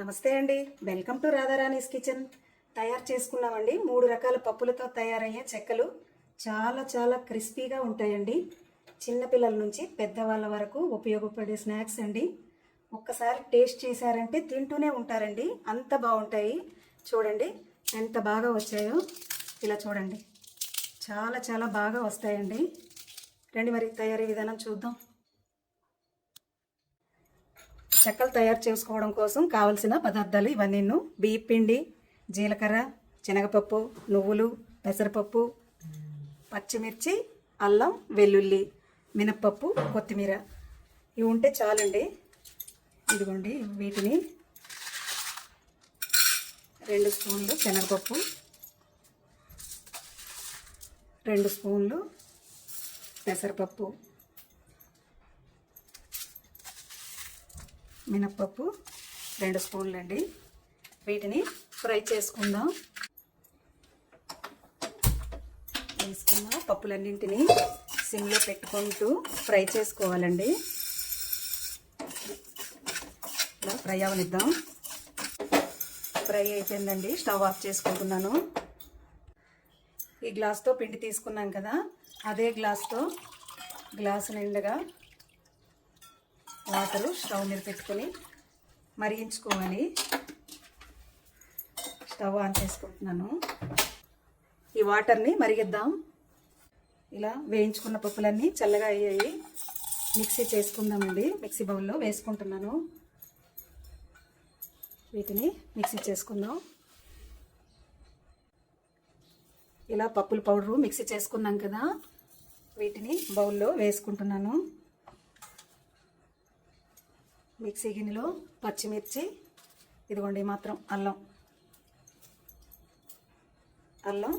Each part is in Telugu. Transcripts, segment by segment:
నమస్తే అండి, వెల్కమ్ టు రాధారాణీస్ కిచెన్. తయారు చేసుకున్నామండి 3 రకాల పప్పులతో తయారయ్యే చెక్కలు. చాలా చాలా క్రిస్పీగా ఉంటాయండి. చిన్నపిల్లల నుంచి పెద్దవాళ్ళ వరకు ఉపయోగపడే స్నాక్స్ అండి. ఒక్కసారి టేస్ట్ చేశారంటే తింటూనే ఉంటారండి, అంత బాగుంటాయి. చూడండి ఎంత బాగా వచ్చాయో, ఇలా చూడండి, చాలా చాలా బాగా వస్తాయండి. రండి మరి తయారీ విధానం చూద్దాం. చెక్కలు తయారు చేసుకోవడం కోసం కావలసిన పదార్థాలు ఇవన్నీ: బియ్యం పిండి, జీలకర్ర, శనగపప్పు, నువ్వులు, పెసరపప్పు, పచ్చిమిర్చి, అల్లం, వెల్లుల్లి, మినప్పప్పు, కొత్తిమీర. ఇవి ఉంటే చాలండి. ఇదిగోండి, వీటిని 2 స్పూన్లు శనగపప్పు, 2 స్పూన్లు పెసరపప్పు, మినప్పప్పు 2 స్పూన్లు అండి. వీటిని ఫ్రై చేసుకుందాం. వేసుకున్న పప్పులన్నింటినీ సిమ్లో పెట్టుకుంటూ ఫ్రై చేసుకోవాలండి. ఇలా ఫ్రై అవనిద్దాం. ఫ్రై అయిపోయిందండి, స్టవ్ ఆఫ్ చేసుకుంటున్నాను. ఈ గ్లాస్తో పిండి తీసుకున్నాం కదా, అదే గ్లాస్తో గ్లాసు నిండుగా వాటరు స్టవ్ మీద పెట్టుకొని మరిగించుకోవాలి. స్టవ్ ఆన్ చేసుకుంటున్నాను. ఈ వాటర్ని మరిగిద్దాం. ఇలా వేయించుకున్న పప్పులన్నీ చల్లగా అయ్యాయి. మిక్సీ చేసుకుందామండి. మిక్సీ బౌల్లో వేసుకుంటున్నాను. వీటిని మిక్సీ చేసుకుందాం. ఇలా పప్పుల పౌడరు మిక్సీ చేసుకున్నాం కదా, వీటిని బౌల్లో వేసుకుంటున్నాను. మిక్సీ గిన్నెలో పచ్చిమిర్చి, ఇదిగోండి మాత్రం అల్లం,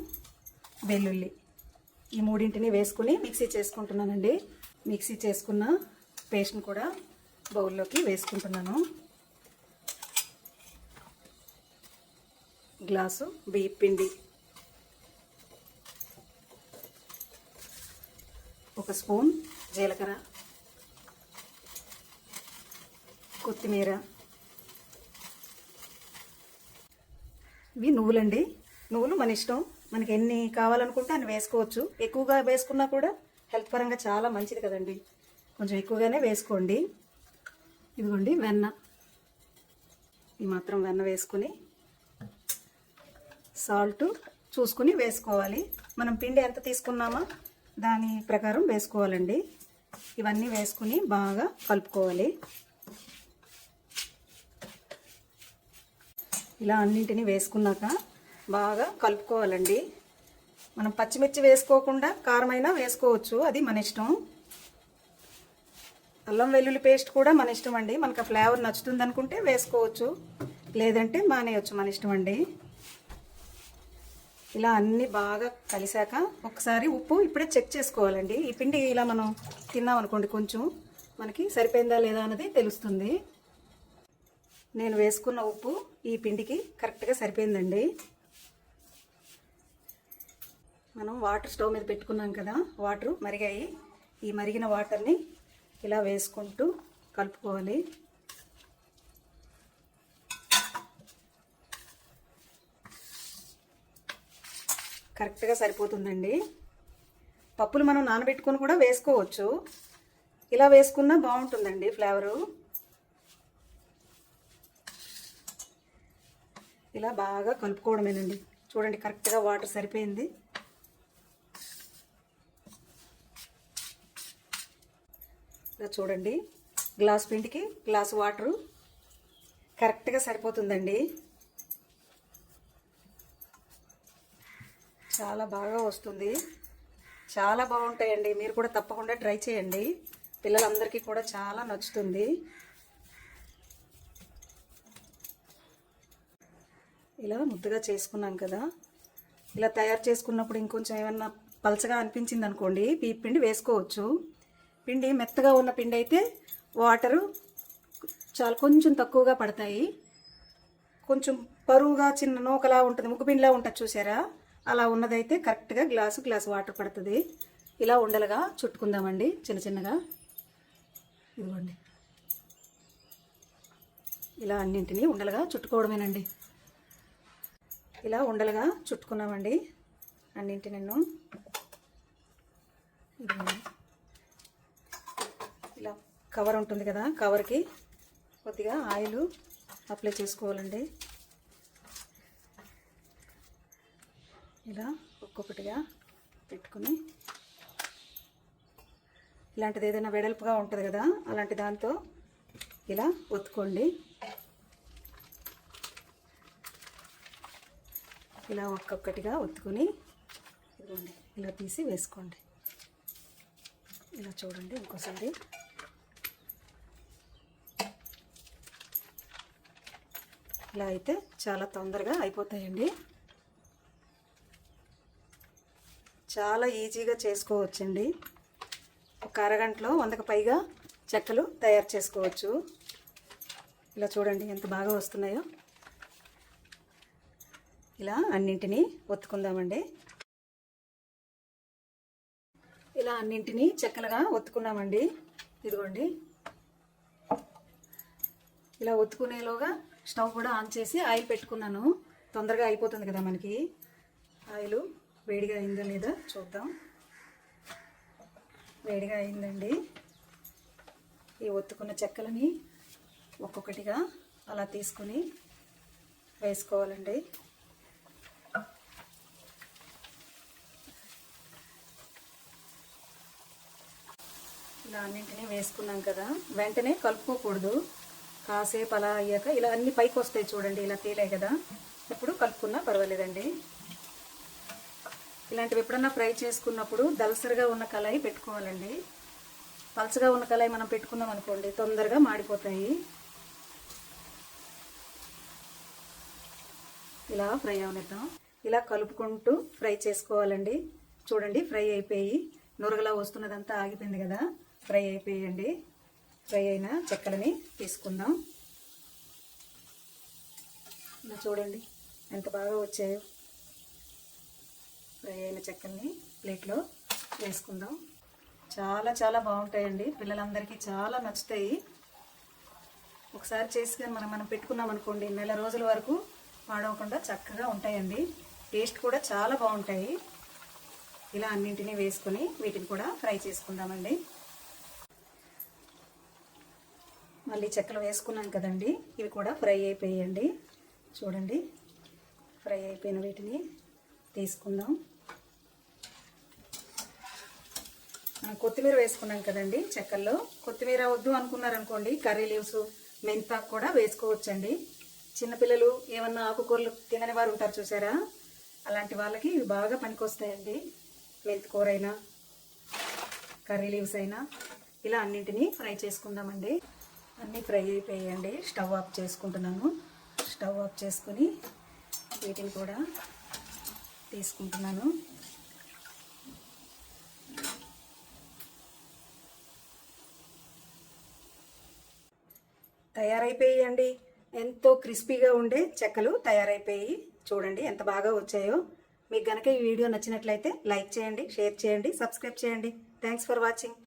వెల్లుల్లి, ఈ మూడింటిని వేసుకుని మిక్సీ చేసుకుంటున్నానండి. మిక్సీ చేసుకున్న పేస్ట్ని కూడా బౌల్లోకి వేసుకుంటున్నాను. గ్లాసు బియ్యం పిండి, 1 స్పూన్ జీలకర్ర, కొత్తిమీర, ఇవి నువ్వులండి. నువ్వులు మన ఇష్టం, మనకి ఎన్ని కావాలనుకుంటే అన్ని వేసుకోవచ్చు. ఎక్కువగా వేసుకున్నా కూడా హెల్త్ పరంగా చాలా మంచిది కదండి, కొంచెం ఎక్కువగానే వేసుకోండి. ఇదిగోండి వెన్న, ఈ మాత్రం వెన్న వేసుకుని, సాల్ట్ చూసుకుని వేసుకోవాలి. మనం పిండి ఎంత తీసుకున్నామో దాని ప్రకారం వేసుకోవాలండి. ఇవన్నీ వేసుకుని బాగా కలుపుకోవాలి. ఇలా అన్నింటినీ వేసుకున్నాక బాగా కలుపుకోవాలండి. మనం పచ్చిమిర్చి వేసుకోకుండా కారమైనా వేసుకోవచ్చు, అది మన ఇష్టం. అల్లం వెల్లుల్లి పేస్ట్ కూడా మన ఇష్టం అండి. మనకు ఆ ఫ్లేవర్ నచ్చుతుంది అనుకుంటే వేసుకోవచ్చు, లేదంటే మానేయచ్చు, మన ఇష్టం అండి. ఇలా అన్నీ బాగా కలిసాక ఒకసారి ఉప్పు ఇప్పుడే చెక్ చేసుకోవాలండి. ఈ పిండి ఇలా మనం తిన్నాం అనుకోండి, కొంచెం మనకి సరిపోయిందా లేదా అన్నది తెలుస్తుంది. నేను వేసుకున్న ఉప్పు ఈ పిండికి కరెక్ట్గా సరిపోయిందండి. మనం వాటర్ స్టవ్ మీద పెట్టుకున్నాం కదా, వాటర్ మరిగాయి. ఈ మరిగిన వాటర్ని ఇలా వేసుకుంటూ కలుపుకోవాలి. కరెక్ట్గా సరిపోతుందండి. పప్పులు మనం నానబెట్టుకొని కూడా వేసుకోవచ్చు, ఇలా వేసుకున్నా బాగుంటుందండి ఫ్లేవరు. ఇలా బాగా కలుపుకోవడమేనండి. చూడండి, కరెక్ట్గా వాటర్ సరిపోయింది. ఇలా చూడండి, గ్లాస్ పిండికి గ్లాసు వాటరు కరెక్ట్గా సరిపోతుందండి. చాలా బాగా వస్తుంది, చాలా బాగుంటాయండి. మీరు కూడా తప్పకుండా ట్రై చేయండి, పిల్లలందరికీ కూడా చాలా నచ్చుతుంది. ఇలా ముద్దగా చేసుకున్నాం కదా, ఇలా తయారు చేసుకున్నప్పుడు ఇంకొంచెం ఏమన్నా పలచగా అనిపించింది అనుకోండి, బియ్యం పిండి వేసుకోవచ్చు. పిండి మెత్తగా ఉన్న పిండి అయితే వాటరు చాలా కొంచెం తక్కువగా పడతాయి. కొంచెం పరువుగా చిన్న నూకలా ఉంటుంది, ముగ్గు పిండిలా ఉంటుంది చూసారా, అలా ఉన్నదైతే కరెక్ట్గా గ్లాసు వాటర్ పడుతుంది. ఇలా ఉండలుగా చుట్టుకుందామండి చిన్న చిన్నగా. ఇదిగోండి, ఇలా అన్నింటినీ ఉండలుగా చుట్టుకోవడమేనండి. ఇలా ఉండలుగా చుట్టుకున్నామండి అన్నింటి నేను. ఇలా కవర్ ఉంటుంది కదా, కవర్కి కొద్దిగా ఆయిల్ అప్లై చేసుకోవాలండి. ఇలా ఒక్కొక్కటిగా పెట్టుకుని, ఇలాంటిది ఏదైనా వెడల్పుగా ఉంటుంది కదా, అలాంటి దాంతో ఇలా ఒత్తుకోండి. ఇలా ఒక్కొక్కటిగా ఒత్తుకొని ఇదిగోండి ఇలా తీసి వేసుకోండి. ఇలా చూడండి ఇంకోసారి. ఇలా అయితే చాలా తొందరగా అయిపోతాయండి. చాలా ఈజీగా చేసుకోవచ్చండి. ఒక అరగంటలో 100కి పైగా చెక్కలు తయారు చేసుకోవచ్చు. ఇలా చూడండి ఎంత బాగా వస్తున్నాయో. ఇలా అన్నింటినీ ఒత్తుకుందామండి. ఇలా అన్నింటినీ చెక్కలుగా ఒత్తుకున్నామండి. ఇదిగోండి ఇలా ఒత్తుకునేలోగా స్టవ్ కూడా ఆన్ చేసి ఆయిల్ పెట్టుకున్నాను. తొందరగా అయిపోతుంది కదా మనకి. ఆయిల్ వేడిగా అయిందో లేదా చూద్దాం. వేడిగా అయిందండి. ఈ ఒత్తుకున్న చెక్కలని ఒక్కొక్కటిగా అలా తీసుకొని వేసుకోవాలండి. ఇలా అన్నింటినీ వేసుకున్నాం కదా, వెంటనే కలుపుకోకూడదు. కాసేపు అలా అయ్యాక ఇలా అన్ని పైకి వస్తాయి చూడండి, ఇలా తేలాయి కదా, ఇప్పుడు కలుపుకున్నా పర్వాలేదండి. ఇలాంటివి ఎప్పుడన్నా ఫ్రై చేసుకున్నప్పుడు దలసరిగా ఉన్న కళాయి పెట్టుకోవాలండి. పలచగా ఉన్న కళాయి మనం పెట్టుకున్నాం అనుకోండి తొందరగా మాడిపోతాయి. ఇలా ఫ్రై అవనిద్దాం. ఇలా కలుపుకుంటూ ఫ్రై చేసుకోవాలండి. చూడండి ఫ్రై అయిపోయి నురగలా వస్తున్నదంతా ఆగిపోయింది కదా, ఫ్రై అయిపోయండి. ఫ్రై అయిన చెక్కలని తీసుకుందాం. ఇలా చూడండి ఎంత బాగా వచ్చాయో. ఫ్రై అయిన చెక్కల్ని ప్లేట్లో వేసుకుందాం. చాలా చాలా బాగుంటాయండి, పిల్లలందరికీ చాలా నచ్చుతాయి. ఒకసారి చేసి మనం పెట్టుకున్నాం అనుకోండి నెల రోజుల వరకు పాడవకుండా చక్కగా ఉంటాయండి. టేస్ట్ కూడా చాలా బాగుంటాయి. ఇలా అన్నింటినీ వేసుకొని వీటిని కూడా ఫ్రై చేసుకుందామండి. మళ్ళీ చెక్కలు వేసుకున్నాం కదండి, ఇవి కూడా ఫ్రై అయిపోయాయండి. చూడండి ఫ్రై అయిపోయిన వీటిని తీసుకుందాం. మనం కొత్తిమీర వేసుకున్నాం కదండి చెక్కల్లో. కొత్తిమీర వద్దు అనుకున్నారనుకోండి కర్రీ లీవ్స్, మెంతాకు కూడా వేసుకోవచ్చండి. చిన్నపిల్లలు ఏమన్నా ఆకుకూరలు తినని వారు ఉంటారు చూసారా, అలాంటి వాళ్ళకి ఇవి బాగా పనికొస్తాయండి. మెంతికూర అయినా కర్రీ లీవ్స్ అయినా. ఇలా అన్నింటినీ ఫ్రై చేసుకుందామండి. అన్నీ ఫ్రై అయిపోయాయండి. స్టవ్ ఆఫ్ చేసుకుంటున్నాను. స్టవ్ ఆఫ్ చేసుకుని వీటిని కూడా తీసుకుంటున్నాను. తయారైపోయాయండి. ఎంతో క్రిస్పీగా ఉండే చెక్కలు తయారైపోయి. చూడండి ఎంత బాగా వచ్చాయో. మీకు కనుక ఈ వీడియో నచ్చినట్లయితే లైక్ చేయండి, షేర్ చేయండి, సబ్స్క్రైబ్ చేయండి. Thanks for watching.